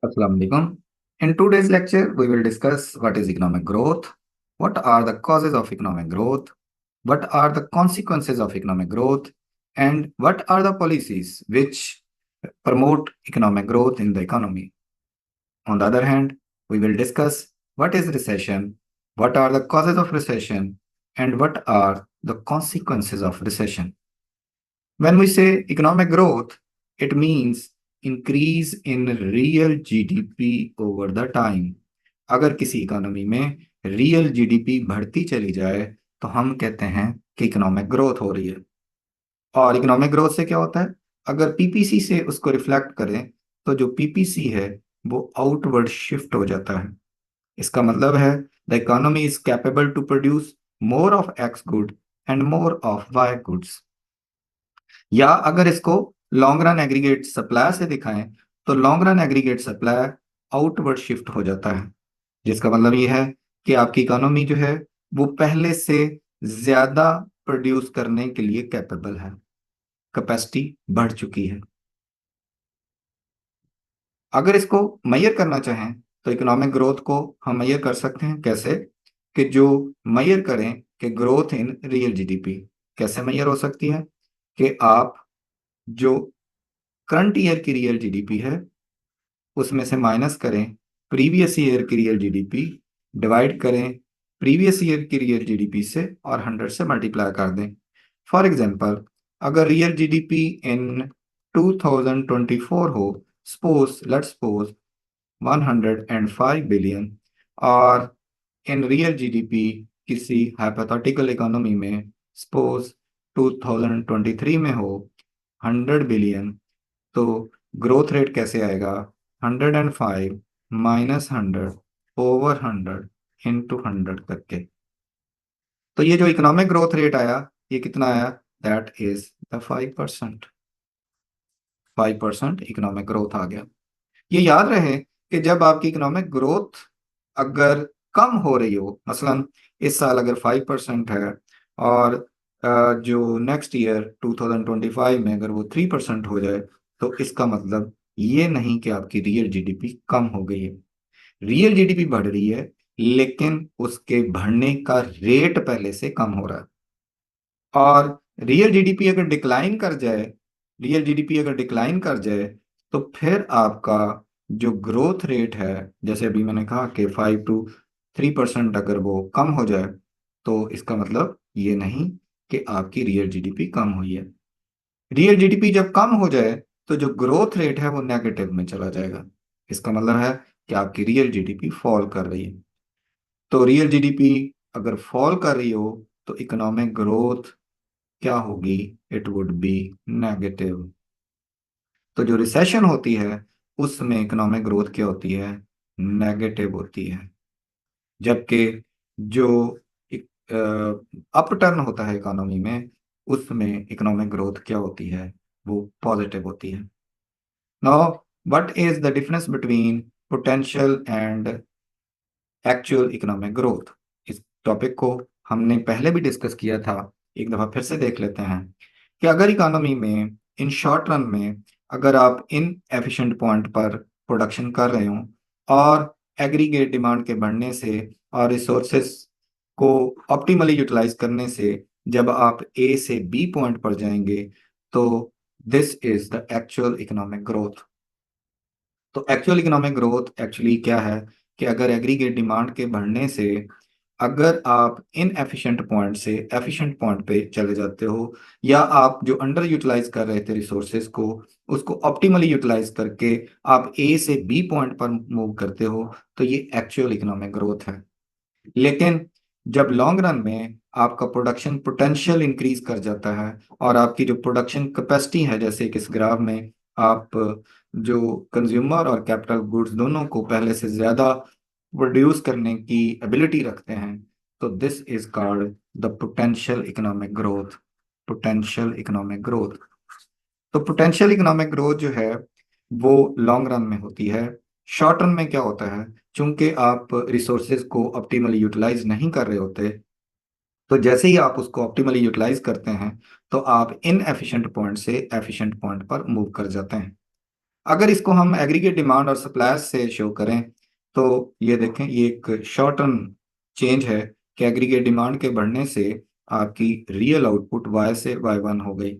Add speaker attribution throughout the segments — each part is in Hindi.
Speaker 1: Assalamu alaikum. In today's lecture, we will discuss what is economic growth, what are the causes of economic growth, what are the consequences of economic growth, and what are the policies which promote economic growth in the economy. On the other hand, we will discuss what is recession, what are the causes of recession, and what are the consequences of recession. When we say economic growth, it means increase in real GDP over the time. अगर किसी इकोनॉमी में रियल जीडीपी बढ़ती चली जाए तो हम कहते हैं कि इकोनॉमिक ग्रोथ हो रही है। और इकोनॉमिक ग्रोथ से क्या होता है? अगर पीपीसी से उसको रिफ्लेक्ट करें तो जो पीपीसी है वो आउटवर्ड शिफ्ट हो जाता है। इसका मतलब है the economy is capable to produce more of X good and more of Y goods. या अगर इसको लॉन्ग रन एग्रीगेट सप्लाई से दिखाएं तो long run aggregate supply outward shift हो जाता है, जिसका मतलब ये है कि आपकी इकोनॉमी जो है वो पहले से ज्यादा प्रोड्यूस करने के लिए कैपेबल है, कैपेसिटी बढ़ चुकी है। अगर इसको मेजर करना चाहें तो इकोनॉमिक ग्रोथ को हम मेजर कर सकते हैं कैसे? कि जो मेजर करें कि ग्रोथ इन रियल जीडीपी कैसे मेजर हो सकती है कि आप जो करंट ईयर की रियल जीडीपी है उसमें से माइनस करें प्रीवियस ईयर की रियल जीडीपी, डिवाइड करें प्रीवियस ईयर की रियल जीडीपी से और 100 से मल्टीप्लाई कर दें। फॉर एग्जांपल, अगर रियल जीडीपी इन 2024 हो, सपोज लेट्स सपोज 105 बिलियन, और इन रियल जीडीपी किसी हाइपोथेटिकल इकोनॉमी में सपोज 2023 में हो 100 बिलियन, तो ग्रोथ रेट कैसे आएगा? 105 माइनस 100 ओवर 100 इंटू 100 करके। तो ये जो इकोनॉमिक ग्रोथ रेट आया ये कितना आया? That is the 5%। 5% economic growth आ गया। ये याद रहे कि जब आपकी इकोनॉमिक ग्रोथ अगर कम हो रही हो, मसलन इस साल अगर 5% है और जो नेक्स्ट ईयर 2025 में अगर वो 3% हो जाए तो इसका मतलब ये नहीं कि आपकी रियल जीडीपी कम हो गई है। रियल जीडीपी बढ़ रही है लेकिन उसके बढ़ने का रेट पहले से कम हो रहा है। और रियल जीडीपी अगर डिक्लाइन कर जाए, रियल जीडीपी अगर डिक्लाइन कर जाए तो फिर आपका जो ग्रोथ रेट है, जैसे अभी मैंने कहा कि 5 to 3% अगर वो कम हो जाए तो इसका मतलब ये नहीं कि आपकी रियल जीडीपी कम हुई है। रियल जीडीपी जब कम हो जाए तो जो ग्रोथ रेट है वो नेगेटिव में चला जाएगा। इसका मतलब है कि आपकी रियल जीडीपी फॉल कर रही है। तो रियल जीडीपी अगर फॉल कर रही हो तो इकोनॉमिक ग्रोथ क्या होगी? It would be negative. तो जो रिसेशन होती है उसमें इकोनॉमिक ग्रोथ क्या होती है? नेगेटिव होती है। जबकि जो अपटर्न होता है इकोनॉमी में उसमें इकोनॉमिक ग्रोथ क्या होती है? वो पॉजिटिव होती है। Now what is the difference between potential and actual economic growth? इस टॉपिक को हमने पहले भी डिस्कस किया था, एक दफा फिर से देख लेते हैं कि अगर इकोनॉमी में इन शॉर्ट रन में अगर आप इन एफिशिएंट पॉइंट पर प्रोडक्शन कर रहे हो और एग्रीगेट डिमांड के बढ़ने से और रिसोर्सेस को ऑप्टिमली यूटिलाइज करने से जब आप ए से बी पॉइंट पर जाएंगे तो this is the actual economic growth. तो एक्चुअल इकोनॉमिक ग्रोथ एक्चुअली क्या है कि अगर एग्रीगेट डिमांड के बढ़ने से अगर आप इन एफिशिएंट पॉइंट से एफिशिएंट पॉइंट पे चले जाते हो या आप जो अंडर यूटिलाइज कर रहे थे रिसोर्सेज को उसको ऑप्टिमली यूटिलाइज करके आप ए से बी पॉइंट पर मूव करते हो तो ये एक्चुअल इकोनॉमिक ग्रोथ है। लेकिन जब लॉन्ग रन में आपका प्रोडक्शन पोटेंशियल इंक्रीज कर जाता है और आपकी जो प्रोडक्शन कैपेसिटी है, जैसे कि इस ग्राफ में आप जो कंज्यूमर और कैपिटल गुड्स दोनों को पहले से ज्यादा प्रोड्यूस करने की एबिलिटी रखते हैं, तो this is called the potential economic growth. Potential economic growth. तो पोटेंशियल इकोनॉमिक ग्रोथ जो है वो लॉन्ग रन में होती है। शॉर्ट रन में क्या होता है, चूंकि आप रिसोर्सेज को ऑप्टिमली यूटिलाइज नहीं कर रहे होते, तो जैसे ही आप उसको ऑप्टिमली यूटिलाइज करते हैं तो आप इन एफिशिएंट पॉइंट से एफिशिएंट पॉइंट पर मूव कर जाते हैं। अगर इसको हम एग्रीगेट डिमांड और सप्लाई से शो करें तो ये देखें, ये एक शॉर्ट टर्म चेंज है कि एग्रीगेट डिमांड के बढ़ने से आपकी रियल आउटपुट वाई से वाई 1 हो गई।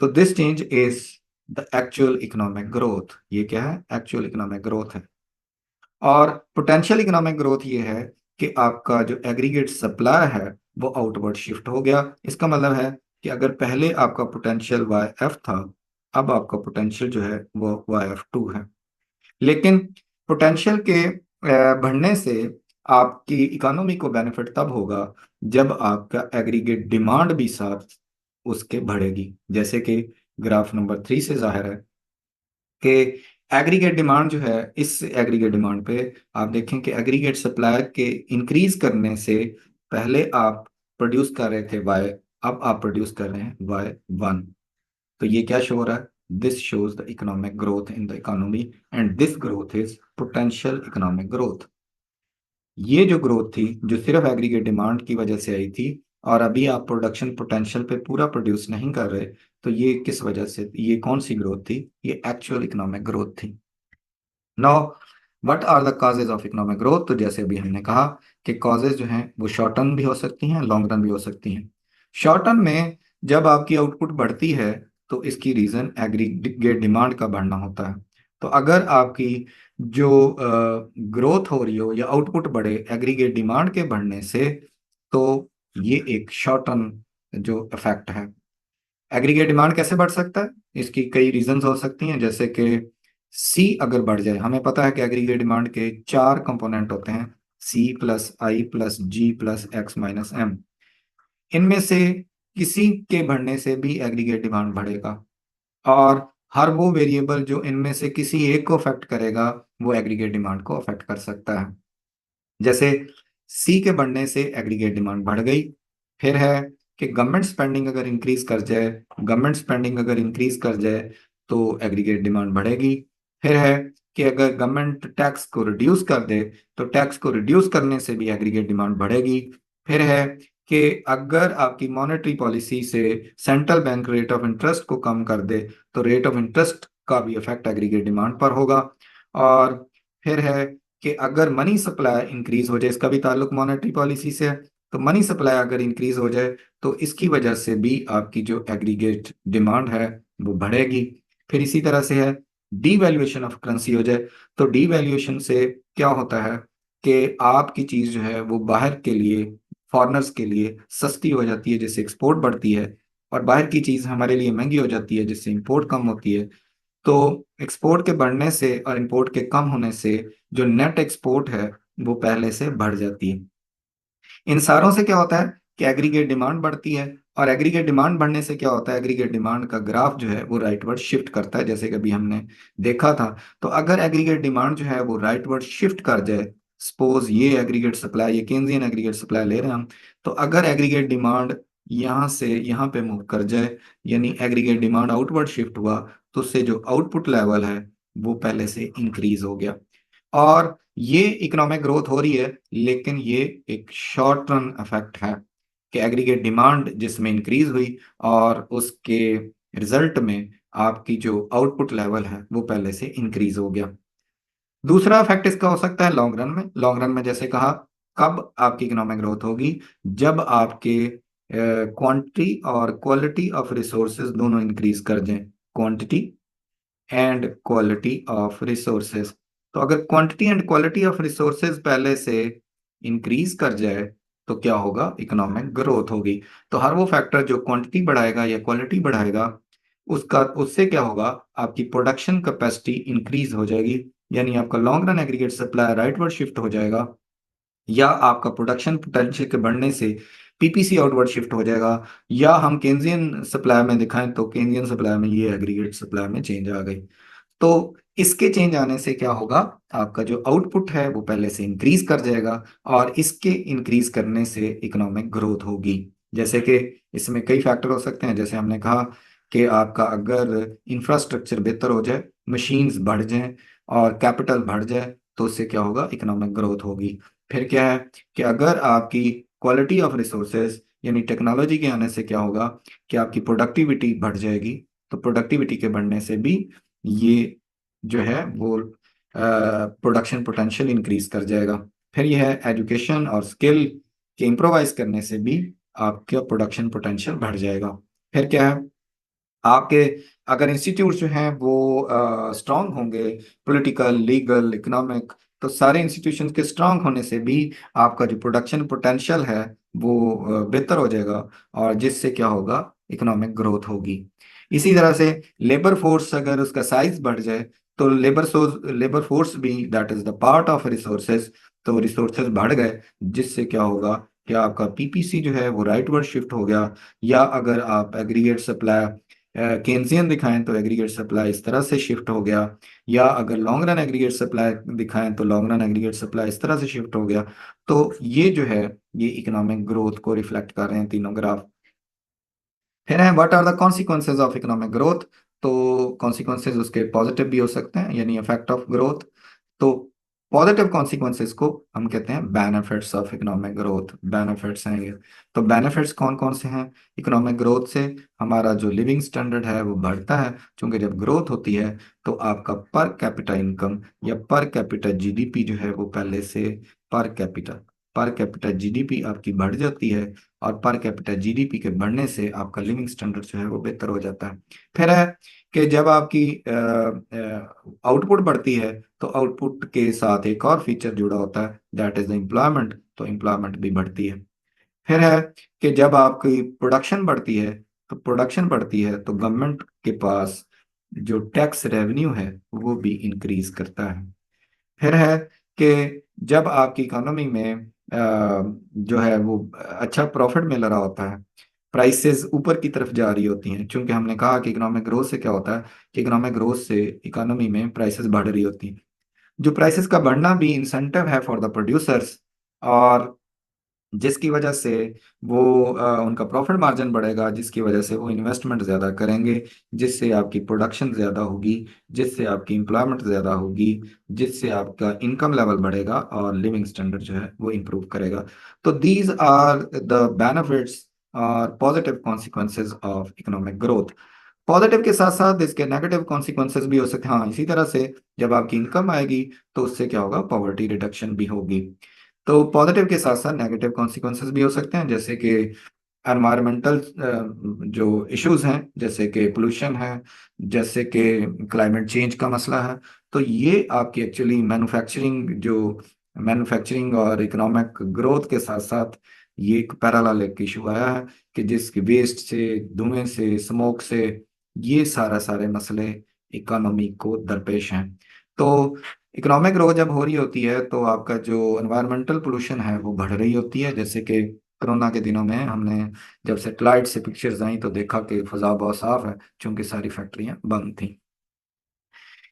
Speaker 1: तो this change is the actual economic growth. ये क्या है? एक्चुअल इकोनॉमिक ग्रोथ है। और पोटेंशियल इकोनॉमिक ग्रोथ ये है कि आपका जो एग्रीगेट सप्लाई है वो आउटवर्ड शिफ्ट हो गया। इसका मतलब है कि अगर पहले आपका पोटेंशियल वाई एफ था, अब आपका पोटेंशियल जो है वो YF2 है। लेकिन पोटेंशियल के बढ़ने से आपकी इकोनॉमी को बेनिफिट तब होगा जब आपका एग्रीगेट डिमांड भी साथ उसके बढ़ेगी। जैसे कि ग्राफ नंबर 3 से जाहिर है कि एग्रीगेट डिमांड जो है, इस एग्रीगेट डिमांड पे आप देखें कि एग्रीगेट सप्लाई के इंक्रीज करने से पहले आप प्रोड्यूस कर रहे थे वाई, अब आप प्रोड्यूस कर रहे हैं वाई 1। तो ये क्या शो हो रहा है? This shows the economic growth in the economy and this growth is potential economic growth. ये जो ग्रोथ थी जो सिर्फ एग्रीगेट डिमांड की वजह से आई थी, और अभी आप प्रोडक्शन पोटेंशियल पे पूरा प्रोड्यूस नहीं कर रहे, तो ये किस वजह से, ये कौन सी ग्रोथ थी? ये एक्चुअल इकोनॉमिक ग्रोथ थी। Now what are the causes of economic growth? तो जैसे अभी हमने कहा कि कॉजेज जो हैं वो शॉर्ट टर्म भी हो सकती हैं, लॉन्ग रन भी हो सकती हैं। शॉर्ट टर्म में जब आपकी आउटपुट बढ़ती है तो इसकी रीजन एग्रीगेट डिमांड का बढ़ना होता है। तो अगर आपकी जो ग्रोथ हो रही हो या आउटपुट बढ़े एग्रीगेट डिमांड के बढ़ने से, तो ये एक शॉर्ट टर्म जो इफेक्ट है। एग्रीगेट डिमांड कैसे बढ़ सकता है? इसकी कई रीजंस हो सकती हैं, जैसे कि सी अगर बढ़ जाए। हमें पता है कि एग्रीगेट डिमांड के 4 कंपोनेंट होते हैं, C+I+G+X-M। इनमें से किसी के बढ़ने से भी एग्रीगेट डिमांड बढ़ेगा, और हर वो वेरिएबल जो इनमें से किसी एक को अफेक्ट करेगा वो एग्रीगेट डिमांड को अफेक्ट कर सकता है। जैसे सी के बढ़ने से एग्रीगेट डिमांड बढ़ गई। फिर है कि गवर्नमेंट स्पेंडिंग अगर इंक्रीज कर जाए, गवर्नमेंट स्पेंडिंग अगर इंक्रीज कर जाए तो एग्रीगेट डिमांड बढ़ेगी। फिर है कि अगर गवर्नमेंट टैक्स को रिड्यूस कर दे तो टैक्स को रिड्यूस करने से भी एग्रीगेट डिमांड बढ़ेगी। फिर है कि अगर आपकी मॉनेटरी पॉलिसी से central bank rate of interest को कम कर दे तो रेट ऑफ इंटरेस्ट का भी इफेक्ट एग्रीगेट डिमांड पर होगा। और फिर है कि अगर मनी सप्लाई इंक्रीज हो जाए, इसका भी ताल्लुक मॉनेटरी पॉलिसी से है, तो मनी सप्लाई अगर इंक्रीज हो जाए तो इसकी वजह से भी आपकी जो एग्रीगेट डिमांड है वो बढ़ेगी। फिर इसी तरह से है डीवैल्यूएशन ऑफ करेंसी हो जाए, तो डीवैल्यूएशन से क्या होता है कि आपकी चीज जो है वो बाहर के लिए, फॉरेनर्स के लिए सस्ती हो जाती है जिससे एक्सपोर्ट बढ़ती है, और बाहर की चीज हमारे लिए महंगी हो जाती है जिससे इंपोर्ट कम होती है। तो एक्सपोर्ट के बढ़ने से और इंपोर्ट के कम होने से जो नेट एक्सपोर्ट है वो पहले से बढ़ जाती है। इन सारों से क्या होता है कि एग्रीगेट डिमांड बढ़ती है, और एग्रीगेट डिमांड बढ़ने से क्या होता है, एग्रीगेट डिमांड का ग्राफ जो है वो राइटवर्ड शिफ्ट करता है, जैसे कि अभी हमने देखा था। तो अगर एग्रीगेट डिमांड जो है वो राइटवर्ड शिफ्ट कर जाए, सपोज ये एग्रीगेट सप्लाई, ये केंद्रीय एग्रीगेट सप्लाई ले रहे हैं हम, तो अगर एग्रीगेट डिमांड यहाँ से यहाँ पे मूव कर जाए, यानी एग्रीगेट डिमांड आउटवर्ड शिफ्ट हुआ, तो उससे जो आउटपुट लेवल है वो पहले से इंक्रीज हो गया। और ये इकोनॉमिक ग्रोथ हो रही है, लेकिन ये एक शॉर्ट टर्म इफेक्ट है कि एग्रीगेट डिमांड जिसमें इंक्रीज हुई और उसके रिजल्ट में आपकी जो आउटपुट लेवल है वो पहले से इंक्रीज हो गया। दूसरा इफेक्ट इसका हो सकता है लॉन्ग रन में। लॉन्ग रन में जैसे कहा, कब आपकी इकोनॉमिक ग्रोथ होगी? जब आपके क्वांटिटी और क्वालिटी ऑफ रिसोर्सेज दोनों इंक्रीज कर जाएं, quantity and quality of resources. तो अगर quantity and quality of resources पहले से इंक्रीज कर जाए तो क्या होगा? इकोनॉमिक ग्रोथ होगी। तो हर वो फैक्टर जो क्वांटिटी बढ़ाएगा या क्वालिटी बढ़ाएगा, उसका उससे क्या होगा? आपकी प्रोडक्शन कैपेसिटी इंक्रीज हो जाएगी, यानी आपका long run aggregate supply rightward shift हो जाएगा, या आपका प्रोडक्शन पोटेंशियल के बढ़ने से पीपीसी आउटवर्ड शिफ्ट हो जाएगा, या हम केंद्रीय सप्लाई में दिखाएं तो केंद्रीय सप्लाई में ये एग्रीगेट सप्लाई में चेंज आ गई। तो इसके चेंज आने से क्या होगा? आपका जो आउटपुट है वो पहले से इंक्रीज कर जाएगा, और इसके इंक्रीज करने से इकोनॉमिक ग्रोथ होगी। जैसे कि इसमें कई फैक्टर हो सकते हैं, जैसे हमने कहा कि आपका अगर इंफ्रास्ट्रक्चर बेहतर हो जाए, मशीन्स बढ़ जाएं और कैपिटल बढ़ जाए, तो उससे क्या होगा? इकोनॉमिक ग्रोथ होगी। फिर क्या है कि अगर आपकी क्वालिटी ऑफ रिसोर्सेज यानी टेक्नोलॉजी के आने से क्या होगा कि आपकी प्रोडक्टिविटी बढ़ जाएगी, तो प्रोडक्टिविटी के बढ़ने से भी ये जो है वो प्रोडक्शन पोटेंशियल इंक्रीज कर जाएगा। फिर यह है एजुकेशन और स्किल के इम्प्रोवाइज करने से भी आपका प्रोडक्शन पोटेंशियल बढ़ जाएगा। फिर क्या है, आपके अगर इंस्टीट्यूट जो हैं वो स्ट्रांग होंगे, पॉलिटिकल, लीगल, इकोनॉमिक, तो सारे इंस्टीट्यूशन के स्ट्रांग होने से भी आपका जो प्रोडक्शन पोटेंशियल है वो बेहतर हो जाएगा, और जिससे क्या होगा, इकोनॉमिक ग्रोथ होगी। इसी तरह से लेबर फोर्स अगर उसका साइज बढ़ जाए, तो लेबर फोर्स भी that is the part of resources, तो रिसोर्सेज बढ़ गए, जिससे क्या होगा कि आपका पीपीसी जो है वो राइटवर्ड शिफ्ट हो गया। या अगर आप एग्रीगेट सप्लाई केन्सियन दिखाएं तो एग्रीगेट सप्लाई इस तरह से शिफ्ट हो गया, या अगर लॉन्ग रन एग्रीगेट सप्लाई दिखाएं तो लॉन्ग रन एग्रीगेट सप्लाई इस तरह से शिफ्ट हो गया। तो ये जो है, ये इकोनॉमिक ग्रोथ को रिफ्लेक्ट कर रहे हैं तीनों ग्राफ। फिर है what are the consequences of economic growth. तो कॉन्सिक्वेंसेज उसके पॉजिटिव भी हो सकते हैं, यानी इफेक्ट ऑफ ग्रोथ। तो पॉजिटिव कॉन्सिक्वेंसेज को हम कहते हैं benefits of economic growth, benefits हैं ये। तो बेनिफिट्स कौन कौन से हैं इकोनॉमिक ग्रोथ से? हमारा जो लिविंग स्टैंडर्ड है वो बढ़ता है, क्योंकि जब ग्रोथ होती है तो आपका पर कैपिटा इनकम या पर कैपिटा जीडीपी जो है वो पहले से per capita per capita GDP आपकी बढ़ जाती है, और पर कैपिटा जीडीपी के बढ़ने से आपका लिविंग स्टैंडर्ड जो है वो बेहतर हो जाता है। फिर है कि जब आपकी आउटपुट बढ़ती है, तो आउटपुट के साथ एक और फीचर जुड़ा होता है, दैट इज द एम्प्लॉयमेंट, तो एम्प्लॉयमेंट भी बढ़ती है। फिर है कि जब आपकी प्रोडक्शन बढ़ती है, तो गवर्नमेंट के पास जो टैक्स रेवेन्यू है वो भी इंक्रीज करता है। फिर है कि जब आपकी इकोनॉमी में जो है वो अच्छा प्रॉफिट मिल रहा होता है, प्राइसेस ऊपर की तरफ जा रही होती हैं, क्योंकि हमने कहा कि इकोनॉमिक ग्रोथ से क्या होता है कि इकोनॉमिक ग्रोथ से इकोनॉमी में प्राइसेस बढ़ रही होती हैं। जो प्राइसेस का बढ़ना भी इंसेंटिव है फॉर द प्रोड्यूसर्स, और जिसकी वजह से वो उनका प्रॉफिट मार्जिन बढ़ेगा, जिसकी वजह से वो इन्वेस्टमेंट ज़्यादा करेंगे, जिससे आपकी प्रोडक्शन ज़्यादा होगी, जिससे आपकी एम्प्लॉयमेंट ज़्यादा होगी, जिससे आपका इनकम लेवल बढ़ेगा और लिविंग स्टैंडर्ड जो है वो इम्प्रूव करेगा। तो दीज आर द बेनिफिट्स और positive consequences of economic growth. Positive के साथ साथ इसके नेगेटिव कॉन्सिक्वेंसेज भी हो सकते हैं। हाँ, इसी तरह से जब आपकी इनकम आएगी तो उससे क्या होगा, पॉवर्टी रिडक्शन भी होगी। तो पॉजिटिव के साथ साथ नेगेटिव कॉन्सिक्वेंसेज भी हो सकते हैं, जैसे कि एनवायरमेंटल जो इश्यूज हैं, जैसे कि पोल्यूशन है, जैसे कि क्लाइमेट चेंज का मसला है। तो ये आपकी एक्चुअली मैन्युफैक्चरिंग और इकोनॉमिक ग्रोथ के साथ साथ ये एक पैरेलल एक इशू आया है, कि जिसके वेस्ट से, धुएं से, स्मोक से, ये सारे मसले इकोनॉमी को दरपेश हैं। तो इकोनॉमिक ग्रोथ जब हो रही होती है तो आपका जो एनवायरमेंटल पोल्यूशन है वो बढ़ रही होती है, जैसे कि कोरोना के दिनों में हमने जब सैटेलाइट से पिक्चर्स आई तो देखा कि फजा बहुत साफ है, क्योंकि सारी फैक्ट्रियां बंद थी।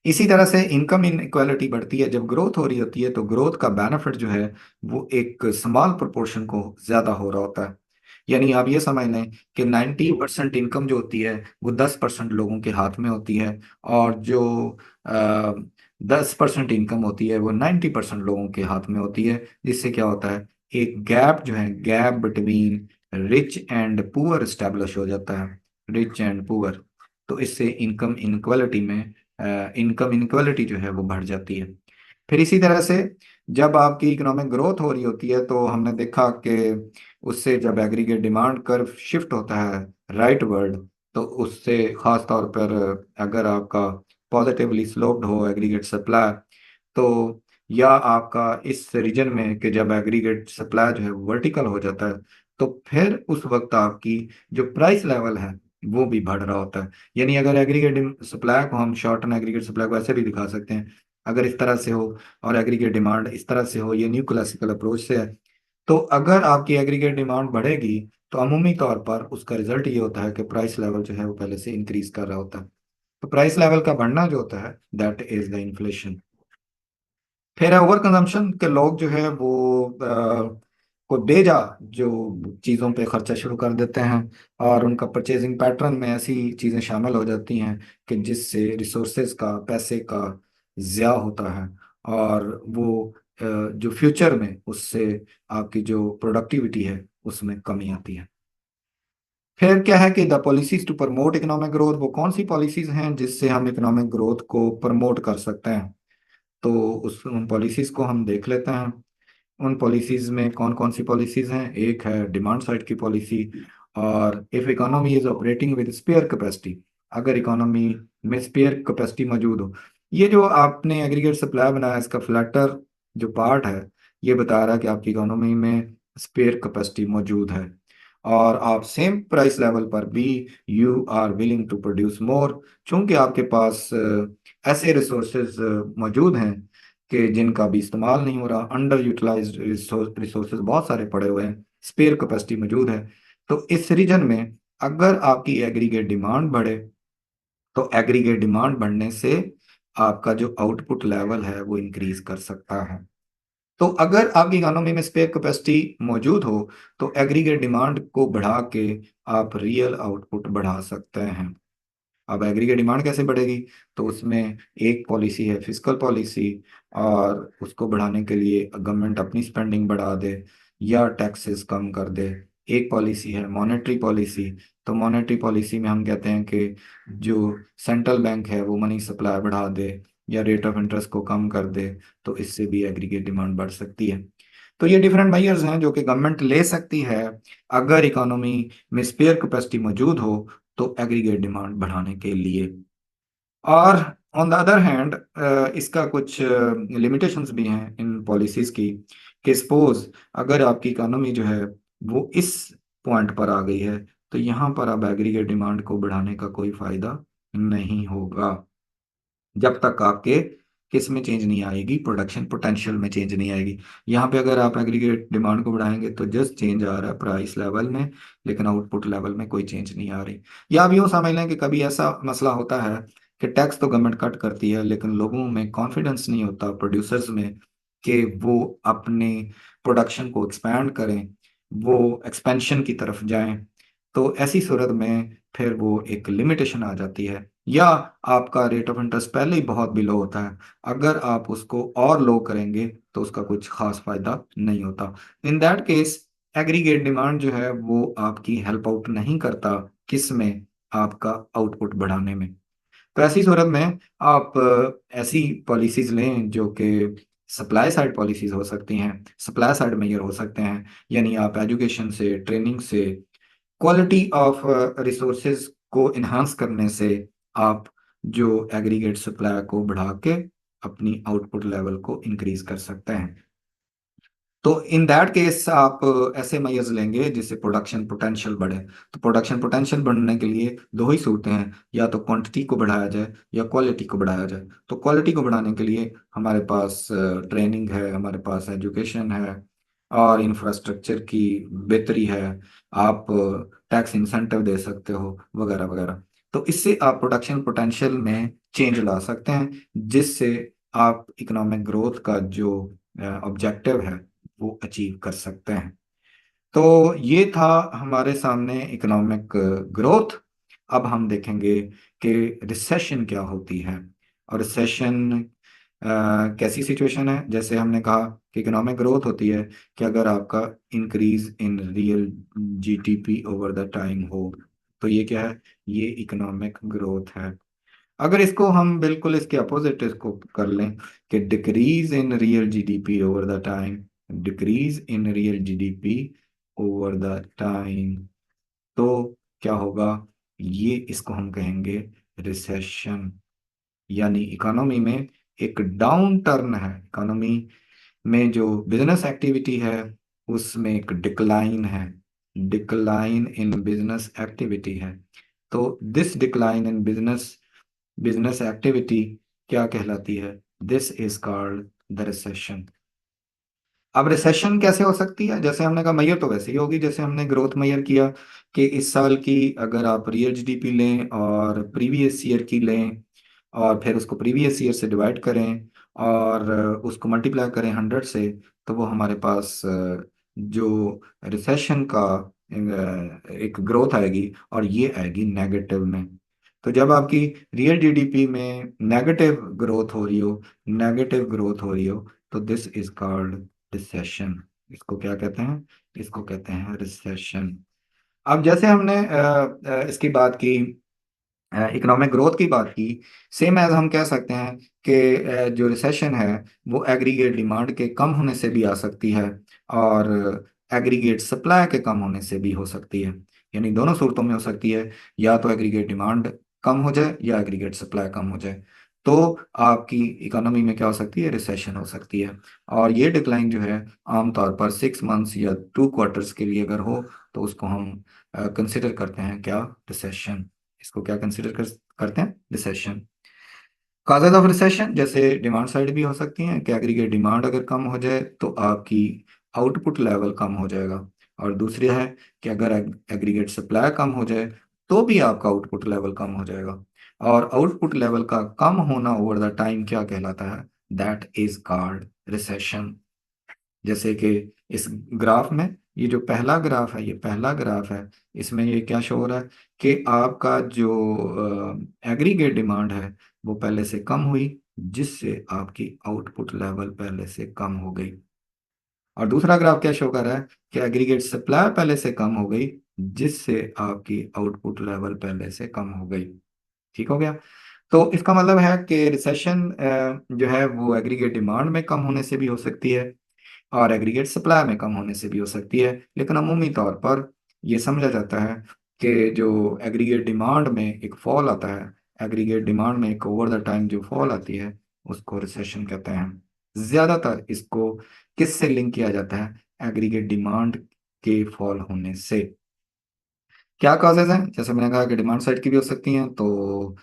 Speaker 1: इसी तरह से इनकम इनक्वालिटी बढ़ती है जब ग्रोथ हो रही होती है, तो ग्रोथ का बेनिफिट जो है वो एक स्मॉल प्रोपोर्शन को ज्यादा हो रहा होता है। यानी आप ये समझ लें कि 90% इनकम जो होती है वो 10% लोगों के हाथ में होती है, और जो 10% इनकम होती है वो 90% लोगों के हाथ में होती है। जिससे क्या होता है, एक गैप जो है, gap between rich and poor establish हो जाता है, रिच एंड पुअर। तो इससे इनकम इनक्वालिटी जो है वो बढ़ जाती है। फिर इसी तरह से जब आपकी इकोनॉमिक ग्रोथ हो रही होती है तो हमने देखा कि उससे जब एग्रीगेट डिमांड कर्व शिफ्ट होता है राइट वर्ड, तो उससे खास तौर पर अगर आपका पॉजिटिवली स्लोप्ड हो एग्रीगेट सप्लाई, तो या आपका इस रीजन में कि जब एग्रीगेट सप्लाई जो है वर्टिकल हो जाता है, तो फिर उस वक्त आपकी जो प्राइस लेवल है वो भी बढ़ रहा होता है। यानी अगर एग्रीगेट सप्लाई को हम शॉर्ट टर्म एग्रीगेट सप्लाई को ऐसे भी दिखा सकते हैं, अगर इस तरह से हो और एग्रीगेट डिमांड इस तरह से हो, ये न्यू क्लासिकल अप्रोच से है। तो अगर आपकी एग्रीगेट डिमांड बढ़ेगी तो अमूमी तौर पर उसका रिजल्ट ये होता है कि प्राइस लेवल जो है वो पहले से इंक्रीज कर रहा होता है। तो प्राइस लेवल का बढ़ना जो होता है दैट इज द इन्फ्लेशन। फिर ओवर कंजम्पशन के लोग जो है वो को बेजा जो चीज़ों पे खर्चा शुरू कर देते हैं, और उनका परचेजिंग पैटर्न में ऐसी चीज़ें शामिल हो जाती हैं कि जिससे रिसोर्सेज का, पैसे का ज़्या होता है, और वो जो फ्यूचर में उससे आपकी जो प्रोडक्टिविटी है उसमें कमी आती है। फिर क्या है कि the policies to promote economic growth, वो कौन सी पॉलिसीज हैं जिससे हम इकोनॉमिक ग्रोथ को प्रमोट कर सकते हैं। तो उस उन पॉलिसीज को हम देख लेते हैं। उन पॉलिसीज में कौन कौन सी पॉलिसीज हैं। एक है डिमांड साइड की पॉलिसी, और if economy is operating with spare capacity, अगर इकोनॉमी में स्पेयर कैपेसिटी मौजूद हो। ये जो आपने एग्रीगेट सप्लाई बनाया, इसका फ्लैटर जो पार्ट है, ये बता रहा है कि आपकी इकोनॉमी में स्पेयर कैपेसिटी मौजूद है, और आप सेम प्राइस लेवल पर भी you are willing to produce more, चूंकि आपके पास ऐसे रिसोर्सेज मौजूद हैं कि जिनका भी इस्तेमाल नहीं हो रहा, अंडर यूटिलाइज्ड रिसोर्सेज बहुत सारे पड़े हुए हैं, स्पेयर कैपेसिटी मौजूद है। तो इस रीजन में अगर आपकी एग्रीगेट डिमांड बढ़े, तो एग्रीगेट डिमांड बढ़ने से आपका जो आउटपुट लेवल है वो इंक्रीज कर सकता है। तो अगर आपकी इकोनॉमी में स्पेयर कैपेसिटी मौजूद हो, तो एग्रीगेट डिमांड को बढ़ा के आप रियल आउटपुट बढ़ा सकते हैं। अब एग्रीगेट डिमांड कैसे बढ़ेगी, तो उसमें एक पॉलिसी है फिस्कल पॉलिसी, और उसको बढ़ाने के लिए गवर्नमेंट अपनी स्पेंडिंग बढ़ा दे या टैक्सेस कम कर दे। एक पॉलिसी है मॉनेटरी पॉलिसी। तो मॉनेटरी पॉलिसी में हम कहते हैं कि जो सेंट्रल बैंक है वो मनी सप्लाई बढ़ा दे या रेट ऑफ इंटरेस्ट को कम कर दे, तो इससे भी एग्रीगेट डिमांड बढ़ सकती है। तो ये डिफरेंट मेजर्स हैं जो कि गवर्नमेंट ले सकती है अगर इकोनॉमी में स्पेयर कैपेसिटी मौजूद हो, तो एग्रीगेट डिमांड बढ़ाने के लिए। और ऑन द अदर हैंड इसका कुछ लिमिटेशंस भी हैं इन पॉलिसीज की, कि सपोज अगर आपकी इकोनॉमी जो है वो इस पॉइंट पर आ गई है, तो यहाँ पर अब एग्रीगेट डिमांड को बढ़ाने का कोई फायदा नहीं होगा, जब तक आपके किस में चेंज नहीं आएगी, प्रोडक्शन पोटेंशियल में चेंज नहीं आएगी। यहाँ पे अगर आप एग्रीगेट डिमांड को बढ़ाएंगे तो जस्ट चेंज आ रहा है प्राइस लेवल में, लेकिन आउटपुट लेवल में कोई चेंज नहीं आ रही। या आप यूँ समझ लें कि कभी ऐसा मसला होता है कि टैक्स तो गवर्नमेंट कट करती है, लेकिन लोगों में कॉन्फिडेंस नहीं होता, प्रोड्यूसर्स में, कि वो अपने प्रोडक्शन को एक्सपैंड करें, वो एक्सपेंशन की तरफ जाएं। तो ऐसी सूरत में फिर वो एक लिमिटेशन आ जाती है, या आपका रेट ऑफ इंटरेस्ट पहले ही बहुत भी लो होता है, अगर आप उसको और लो करेंगे तो उसका कुछ खास फायदा नहीं होता। In that case aggregate demand जो है वो आपकी हेल्प आउट नहीं करता, किस में, आपका आउटपुट बढ़ाने में। तो ऐसी सूरत में आप ऐसी पॉलिसीज लें जो कि सप्लाई साइड पॉलिसीज हो सकती हैं, सप्लाई साइड मेजर हो सकते हैं। यानी आप एजुकेशन से, ट्रेनिंग से, क्वालिटी ऑफ रिसोर्सेज को इन्हांस करने से आप जो एग्रीगेट सप्लाई को बढ़ा के अपनी आउटपुट लेवल को इंक्रीज कर सकते हैं। तो इन दैट केस आप ऐसे मेजर्स लेंगे जिससे प्रोडक्शन पोटेंशियल बढ़े। तो प्रोडक्शन पोटेंशियल बढ़ने के लिए दो ही सूरतें हैं, या तो क्वांटिटी को बढ़ाया जाए या क्वालिटी को बढ़ाया जाए। तो क्वालिटी को बढ़ाने के लिए हमारे पास ट्रेनिंग है, हमारे पास एजुकेशन है, और इंफ्रास्ट्रक्चर की बेहतरी है। आप टैक्स इंसेंटिव दे सकते हो, वगैरह वगैरह। तो इससे आप प्रोडक्शन पोटेंशियल में चेंज ला सकते हैं, जिससे आप इकोनॉमिक ग्रोथ का जो ऑब्जेक्टिव है वो अचीव कर सकते हैं। तो ये था हमारे सामने इकोनॉमिक ग्रोथ। अब हम देखेंगे कि रिसेशन क्या होती है। और रिसेशन कैसी सिचुएशन है, जैसे हमने कहा कि इकोनॉमिक ग्रोथ होती है कि अगर आपका increase in real GDP over the time हो, तो ये क्या है, ये इकोनॉमिक ग्रोथ है। अगर इसको हम बिल्कुल इसके अपोजिट इसको कर लें कि decrease in real GDP over the time, decrease in real GDP over the time, तो क्या होगा, ये इसको हम कहेंगे रिसेशन। यानी इकोनॉमी में एक डाउन टर्न है, इकोनॉमी में जो बिजनेस एक्टिविटी है उसमें एक डिक्लाइन है, डिक्लाइन इन बिजनेस एक्टिविटी है। तो this decline in business business activity क्या कहलाती है, this is called the recession. अब रिसेशन कैसे हो सकती है, जैसे हमने कहा मैयर तो वैसे ही होगी जैसे हमने ग्रोथ मैयर किया, कि इस साल की अगर आप रियल जीडीपी लें और प्रीवियस ईयर की लें, और फिर उसको प्रीवियस ईयर से डिवाइड करें, और उसको मल्टीप्लाई करें 100 से, तो वो हमारे पास जो रिसेशन का एक ग्रोथ आएगी, और ये आएगी नेगेटिव में। तो जब आपकी रियल जीडीपी में नेगेटिव ग्रोथ हो रही हो, नेगेटिव ग्रोथ हो रही हो, तो दिस इज कॉल्ड रिसेशन। इसको क्या कहते हैं, इसको कहते हैं रिसेशन। अब जैसे हमने इसकी बात की, इकोनॉमिक ग्रोथ की बात की, सेम एज हम कह सकते हैं कि जो रिसेशन है वो एग्रीगेट डिमांड के कम होने से भी आ सकती है, और एग्रीगेट सप्लाई के कम होने से भी हो सकती है। यानी दोनों सूरतों में हो सकती है, या तो एग्रीगेट डिमांड कम हो जाए या एग्रीगेट सप्लाई कम हो जाए, तो आपकी इकोनॉमी में क्या हो सकती है, रिसेशन हो सकती है। और ये डिक्लाइन जो है आमतौर पर 6 मंथ्स या 2 क्वार्टर्स के लिए अगर हो, तो उसको हम कंसिडर करते हैं क्या, रिसेशन। इसको क्या कंसिडर करते हैं, रिसेशन। काजेज ऑफ रिसेशन जैसे डिमांड साइड भी हो सकती हैं कि एग्रीगेट डिमांड अगर कम हो जाए तो आपकी आउटपुट लेवल कम हो जाएगा, और दूसरी है कि अगर एग्रीगेट सप्लाई कम हो जाए तो भी आपका आउटपुट लेवल कम हो जाएगा। और आउटपुट लेवल का कम होना ओवर द टाइम क्या कहलाता है, दैट इज कॉल्ड रिसेशन। जैसे कि इस ग्राफ में, ये जो पहला ग्राफ है, ये पहला ग्राफ है, इसमें ये क्या शो हो रहा है कि आपका जो एग्रीगेट डिमांड है वो पहले से कम हुई, जिससे आपकी आउटपुट लेवल पहले से कम हो गई। और दूसरा ग्राफ क्या शो कर रहा है कि एग्रीगेट सप्लाई पहले से कम हो गई, जिससे आपकी आउटपुट लेवल पहले से कम हो गई। ठीक हो गया। तो इसका मतलब है कि रिसेशन जो है वो एग्रीगेट डिमांड में कम होने से भी हो सकती है, और एग्रीगेट सप्लाई में कम होने से भी हो सकती है, लेकिन अमूमी तौर पर यह समझा जाता है कि जो एग्रीगेट डिमांड में एक फॉल आता है, एग्रीगेट डिमांड में एक ओवर द टाइम जो फॉल आती है, उसको रिसेशन कहते हैं। ज्यादातर इसको किससे लिंक किया जाता है, एग्रीगेट डिमांड के फॉल होने से। क्या कॉजेज हैं, जैसे मैंने कहा कि डिमांड साइड की भी हो सकती हैं, तो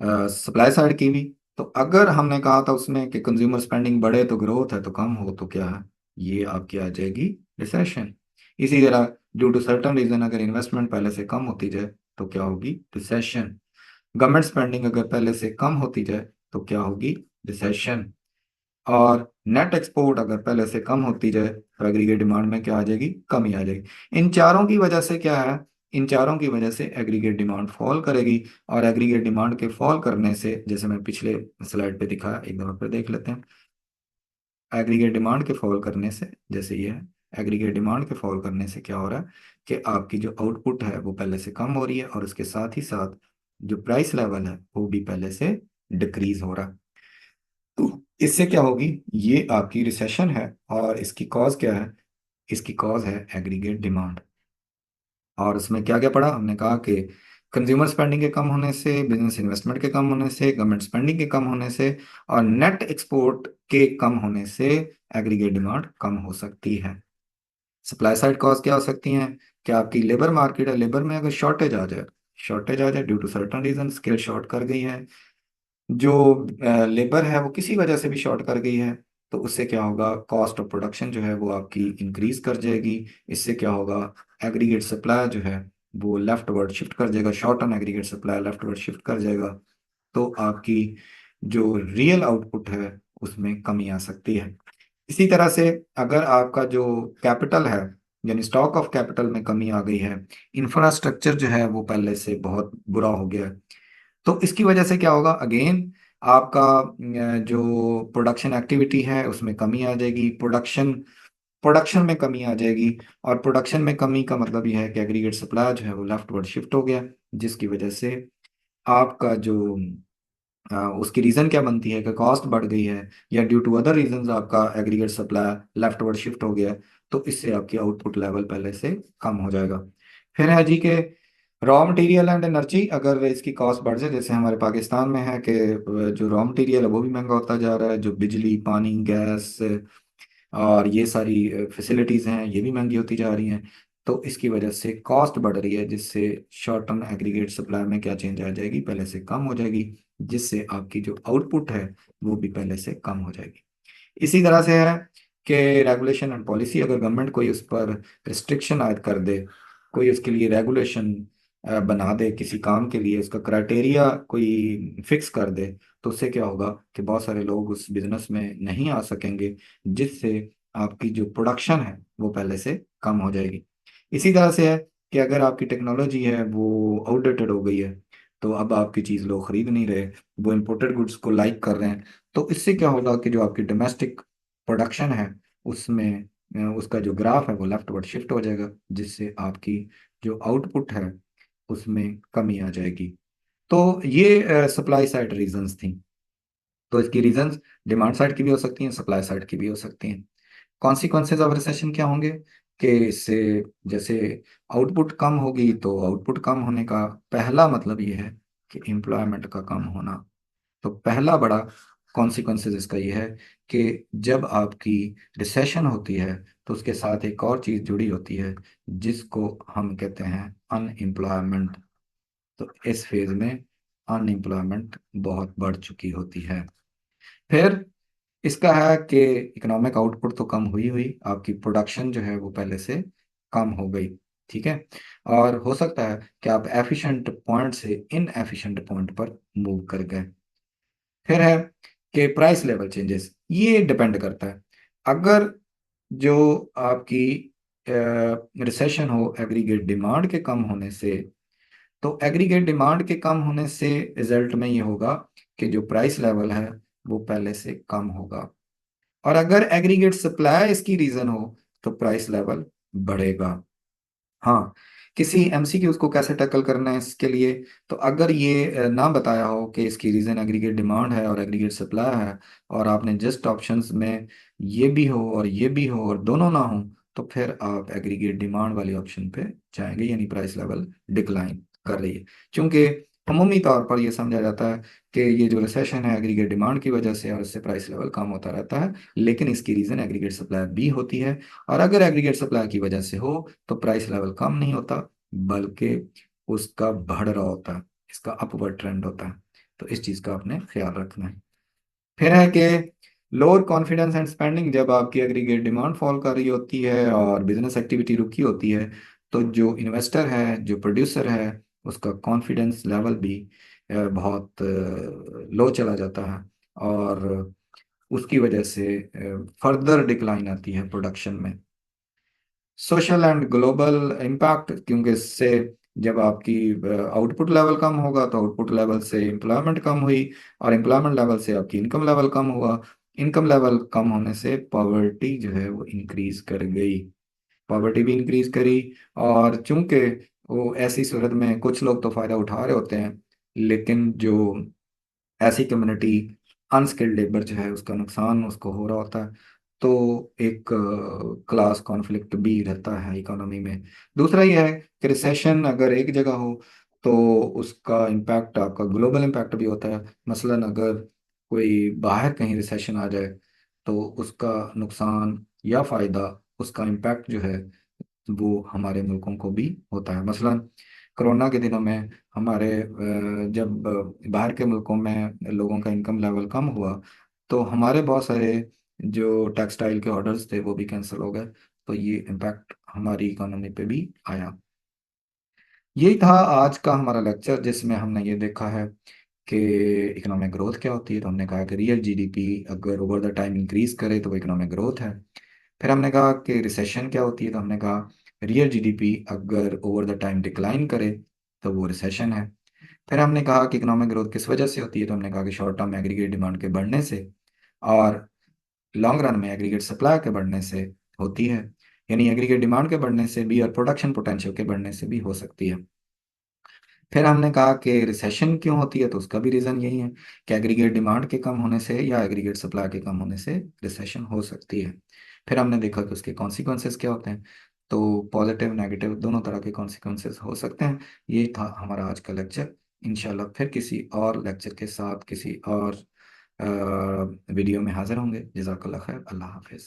Speaker 1: सप्लाई साइड की भी। तो अगर हमने कहा था उसमें कि कंज्यूमर स्पेंडिंग बढ़े तो ग्रोथ है, तो कम हो तो क्या है, ये आपकी आ जाएगी रिसेशन। इसी तरह ड्यू टू सर्टन रीजन अगर इन्वेस्टमेंट पहले से कम होती जाए तो क्या होगी, रिसेशन। गवर्नमेंट स्पेंडिंग अगर पहले से कम होती जाए तो क्या होगी, रिसेशन। और नेट एक्सपोर्ट अगर पहले से कम होती जाए तो एग्रीगेट डिमांड में क्या आ जाएगी, कमी आ जाएगी। इन चारों की वजह से क्या है, इन चारों की वजह से एग्रीगेट डिमांड फॉल करेगी। और एग्रीगेट डिमांड के फॉल करने से, जैसे मैं पिछले स्लाइड पे दिखाया, एक दफा फिर देख लेते हैं। एग्रीगेट डिमांड के फॉल करने से, जैसे ये है, एग्रीगेट डिमांड के फॉल करने से क्या हो रहा है कि आपकी जो आउटपुट है वो पहले से कम हो रही है, और उसके साथ ही साथ जो प्राइस लेवल है वो भी पहले से डिक्रीज हो रहा है। तो इससे क्या होगी, ये आपकी रिसेशन है। और इसकी कॉज क्या है, इसकी कॉज है एग्रीगेट डिमांड। और उसमें क्या क्या पढ़ा, हमने कहा कि कंज्यूमर स्पेंडिंग के कम होने से, बिजनेस इन्वेस्टमेंट के कम होने से, गवर्नमेंट स्पेंडिंग के कम होने से, और नेट एक्सपोर्ट के कम होने से एग्रीगेट डिमांड कम हो सकती है। सप्लाई साइड कॉज क्या हो सकती हैं, कि आपकी लेबर मार्केट है, लेबर में अगर शॉर्टेज आ जाए, शॉर्टेज आ जाए due to certain reason, skill short कर गई है, जो लेबर है वो किसी वजह से भी शॉर्ट कर गई है, तो उससे क्या होगा, कॉस्ट ऑफ प्रोडक्शन जो है वो आपकी इंक्रीज कर जाएगी। इससे क्या होगा, एग्रीगेट सप्लाई जो है वो लेफ्ट वर्ड शिफ्ट कर जाएगा, short on aggregate supply left word shift कर जाएगा। तो आपकी जो रियल आउटपुट है उसमें कमी आ सकती है। इसी तरह से अगर आपका जो कैपिटल है, यानी स्टॉक ऑफ कैपिटल में कमी आ गई है, इंफ्रास्ट्रक्चर जो है वो पहले से बहुत बुरा हो गया है, तो इसकी वजह से क्या होगा, अगेन आपका जो प्रोडक्शन एक्टिविटी है उसमें कमी आ जाएगी, प्रोडक्शन प्रोडक्शन में कमी आ जाएगी। और प्रोडक्शन में कमी का मतलब यह है कि एग्रीगेट सप्लाई जो है वो लेफ्टवर्ड शिफ्ट हो गया, जिसकी वजह से आपका जो उसकी रीज़न क्या बनती है कि कॉस्ट बढ़ गई है, या ड्यू टू अदर रीजंस आपका एग्रीगेट सप्लाई लेफ्टवर्ड शिफ्ट हो गया है, तो इससे आपकी आउटपुट लेवल पहले से कम हो जाएगा। फिर है जी के रॉ मटेरियल एंड एनर्जी, अगर इसकी कॉस्ट बढ़ जाए, जैसे हमारे पाकिस्तान में है कि जो रॉ मटेरियल है वो भी महंगा होता जा रहा है, जो बिजली पानी गैस और ये सारी फैसिलिटीज़ हैं ये भी महंगी होती जा रही हैं, तो इसकी वजह से कॉस्ट बढ़ रही है, जिससे शॉर्ट टर्म एग्रीगेट सप्लाई में क्या चेंज आ जाएगी, पहले से कम हो जाएगी, जिससे आपकी जो आउटपुट है वो भी पहले से कम हो जाएगी। इसी तरह से है कि रेगुलेशन एंड पॉलिसी, अगर गवर्नमेंट कोई उस पर रिस्ट्रिक्शन आयद कर दे, कोई उसके लिए रेगुलेशन बना दे, किसी काम के लिए उसका क्राइटेरिया कोई फिक्स कर दे, तो उससे क्या होगा कि बहुत सारे लोग उस बिजनेस में नहीं आ सकेंगे, जिससे आपकी जो प्रोडक्शन है वो पहले से कम हो जाएगी। इसी तरह से है कि अगर आपकी टेक्नोलॉजी है वो आउटडेटेड हो गई है, तो अब आपकी चीज़ लोग खरीद नहीं रहे, वो इम्पोर्टेड गुड्स को लाइक कर रहे हैं, तो इससे क्या होगा कि जो आपकी डोमेस्टिक प्रोडक्शन है उसमें उसका जो ग्राफ है वो लेफ्टवर्ड शिफ्ट हो जाएगा, जिससे आपकी जो आउटपुट है उसमें कमी आ जाएगी। तो ये सप्लाई साइड रीजंस थी। तो इसकी रीजंस डिमांड साइड की भी हो सकती हैं, सप्लाई साइड की भी हो सकती हैं। कॉन्सिक्वेंसेज ऑफ रिसेशन क्या होंगे कि इससे जैसे आउटपुट कम होगी तो आउटपुट कम होने का पहला मतलब ये है कि एम्प्लॉयमेंट का कम होना। तो पहला बड़ा कॉन्सिक्वेंसेज इसका ये है कि जब आपकी रिसेशन होती है तो उसके साथ एक और चीज़ जुड़ी होती है जिसको हम कहते हैं अनएम्प्लॉयमेंट। तो इस फेज में अनएम्प्लॉयमेंट बहुत बढ़ चुकी होती है। फिर इसका है कि इकोनॉमिक आउटपुट तो कम हुई हुई, आपकी प्रोडक्शन जो है वो पहले से कम हो गई। ठीक है। और हो सकता है कि आप एफिशिएंट पॉइंट से इन एफिशिएंट पॉइंट पर मूव कर गए। फिर है कि प्राइस लेवल चेंजेस, ये डिपेंड करता है। अगर जो आपकी रिसेशन हो एग्रीगेट डिमांड के कम होने से, तो एग्रीगेट डिमांड के कम होने से रिजल्ट में ये होगा कि जो प्राइस लेवल है वो पहले से कम होगा। और अगर एग्रीगेट सप्लाई इसकी रीजन हो तो प्राइस लेवल बढ़ेगा। हाँ, किसी एमसीक्यूज को कैसे टैकल करना है इसके लिए, तो अगर ये ना बताया हो कि इसकी रीजन एग्रीगेट डिमांड है और एग्रीगेट सप्लाई है, और आपने जस्ट ऑप्शंस में ये भी हो और ये भी हो और दोनों ना हो, तो फिर आप एग्रीगेट डिमांड वाले ऑप्शन पे जाएंगे, यानी प्राइस लेवल डिक्लाइन कर रही है। क्योंकि अमूमी तौर पर यह समझा जाता है कि ये जो रिसेशन है एग्रीगेट डिमांड की वजह से, और इससे प्राइस लेवल कम होता रहता है, लेकिन इसकी रीजन एग्रीगेट सप्लाई भी होती है। और अगर एग्रीगेट सप्लाई की वजह से हो तो प्राइस लेवल कम नहीं होता, बल्कि उसका बढ़ रहा होता है, इसका अपवर्ड ट्रेंड होता है। तो इस चीज़ का आपने ख्याल रखना है। फिर है कि लोअर कॉन्फिडेंस एंड स्पेंडिंग, जब आपकी एग्रीगेट डिमांड फॉल कर रही होती है और बिजनेस एक्टिविटी रुकी होती है, तो जो इन्वेस्टर है, जो प्रोड्यूसर है, उसका कॉन्फिडेंस लेवल भी बहुत लो चला जाता है, और उसकी वजह से फर्दर डिक्लाइन आती है प्रोडक्शन में। सोशल एंड ग्लोबल इम्पैक्ट, क्योंकि इससे जब आपकी आउटपुट लेवल कम होगा तो आउटपुट लेवल से एम्प्लॉयमेंट कम हुई, और एम्प्लॉयमेंट लेवल से आपकी इनकम लेवल कम हुआ। इनकम लेवल कम होने से पॉवर्टी जो है वो इंक्रीज कर गई, पॉवर्टी भी इंक्रीज करी। और चूंकि वो ऐसी सूरत में कुछ लोग तो फायदा उठा रहे होते हैं, लेकिन जो ऐसी कम्युनिटी अनस्किल्ड लेबर जो है उसका नुकसान उसको हो रहा होता है। तो एक क्लास कॉन्फ्लिक्ट भी रहता है इकोनॉमी में। दूसरा यह है कि रिसेशन अगर एक जगह हो तो उसका इम्पैक्ट आपका ग्लोबल इम्पैक्ट भी होता है। मसलन अगर कोई बाहर कहीं रिसेशन आ जाए तो उसका नुकसान या फायदा, उसका इम्पैक्ट जो है वो हमारे मुल्कों को भी होता है। मसलन कोरोना के दिनों में हमारे जब बाहर के मुल्कों में लोगों का इनकम लेवल कम हुआ, तो हमारे बहुत सारे जो टेक्सटाइल के ऑर्डर्स थे वो भी कैंसिल हो गए। तो ये इम्पैक्ट हमारी इकोनॉमी पे भी आया। यही था आज का हमारा लेक्चर, जिसमें हमने ये देखा है कि इकोनॉमिक ग्रोथ क्या होती है। तो हमने कहा कि रियल जीडीपी अगर ओवर द टाइम इंक्रीज करे तो वो इकोनॉमिक ग्रोथ है। फिर हमने कहा कि रिसेशन क्या होती है, तो हमने कहा रियल जीडीपी अगर ओवर द टाइम डिक्लाइन करे तो वो रिसेशन है। फिर हमने कहा कि इकोनॉमिक ग्रोथ किस वजह से होती है, तो हमने कहा कि शॉर्ट टर्म एग्रीगेट डिमांड के बढ़ने से और लॉन्ग रन में एग्रीगेट सप्लाई के बढ़ने से होती है। यानी एग्रीगेट डिमांड के बढ़ने से भी और प्रोडक्शन पोटेंशियल के बढ़ने से भी हो सकती है। फिर हमने कहा कि रिसेशन क्यों होती है, तो उसका भी रीज़न यही है कि एग्रीगेट डिमांड के कम होने से या एग्रीगेट सप्लाई के कम होने से रिसेशन हो सकती है। फिर हमने देखा कि उसके कॉन्सिक्वेंसेस क्या होते हैं। तो पॉजिटिव नेगेटिव दोनों तरह के कॉन्सिक्वेंसेस हो सकते हैं। ये था हमारा आज का लेक्चर। इंशाल्लाह फिर किसी और लेक्चर के साथ किसी और वीडियो में हाजिर होंगे। जज़ाकल्लाह खैर, अल्लाह हाफिज़।